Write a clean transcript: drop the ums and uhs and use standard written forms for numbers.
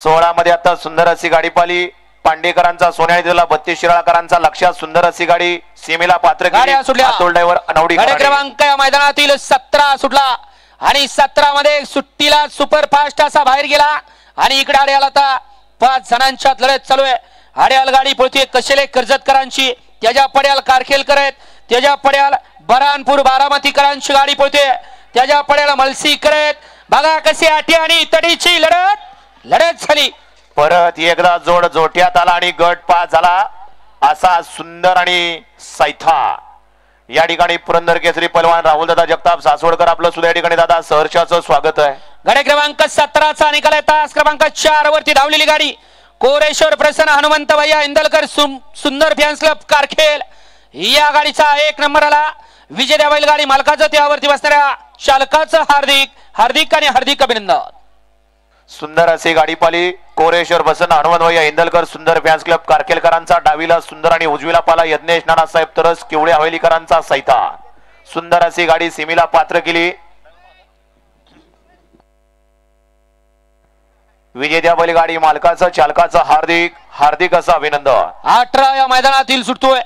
16 मध्ये आता सुंदर अशी गाडी पाली पांडेकरांचा सोन्याने दिला 32 शिराळकरांचा लक्षात सुंदर अशी गाडी सीमेला पात्र गाड्या सुटल्या ड्रायव्हर अनवडी गाडी क्रमांक या मैदानातील 17 सुटला आणि 17 मध्ये सुट्टीला सुपर फास्ट असा बाहेर गेला आणि इकडे आड्याला आता 5 जणांच्या लढत चालू आहे। आड्याल गाडी पळते कशेले कर्जतकरांची त्याच्या पड्याल कारखेलकर आहेत त्याच्या पड्याल बरानपूर बारामतीकरांची गाडी पळते त्याच्या पड्याला मलसीकर आहेत। बघा कशी आठी आणि तडीची लढत झाली परत एकदा जोड जोट्यात आला आणि गट पास झाला असा सुंदर आणि सैथा या ठिकाणी पुरंदर केसरी पहलवान राहुल दादा जगताप सासवडकर आपलं सुद्धा या ठिकाणी दादा सहर्षाचं स्वागत आहे। गाडी क्रमांक 17 चा निकाल आहे तास क्रमांक 4 वरती धावलेली गाडी कोरेश्वर प्रसन्न हनुमंत भैया इंदलकर सुंदर फॅन्स क्लब कारखेल या गाडीचा 1 नंबर आला। विजय द्या बैलगाडी मालकाचं त्यावरती बसणाऱ्या चालकाचं हार्दिक अभिनंदन। सुंदर अशी गाडी पाली कोरेश्वर प्रसन्न हनुमंत भैया इंदलकर सुंदर फॅन्स क्लब कारखेलकरांचा डावीला सुंदर आणि उजवीला पाला यज्ञेश नानासाहेब तरस किवळे हवेलीकरांचा सैता सुंदर अशी गाडी सीमेला पात्र केली। विजय द्या बैलगाडी मालकाचं चालकाचं हार्दिक असं अभिनंदन। 18 या मैदानातील सुटतोय।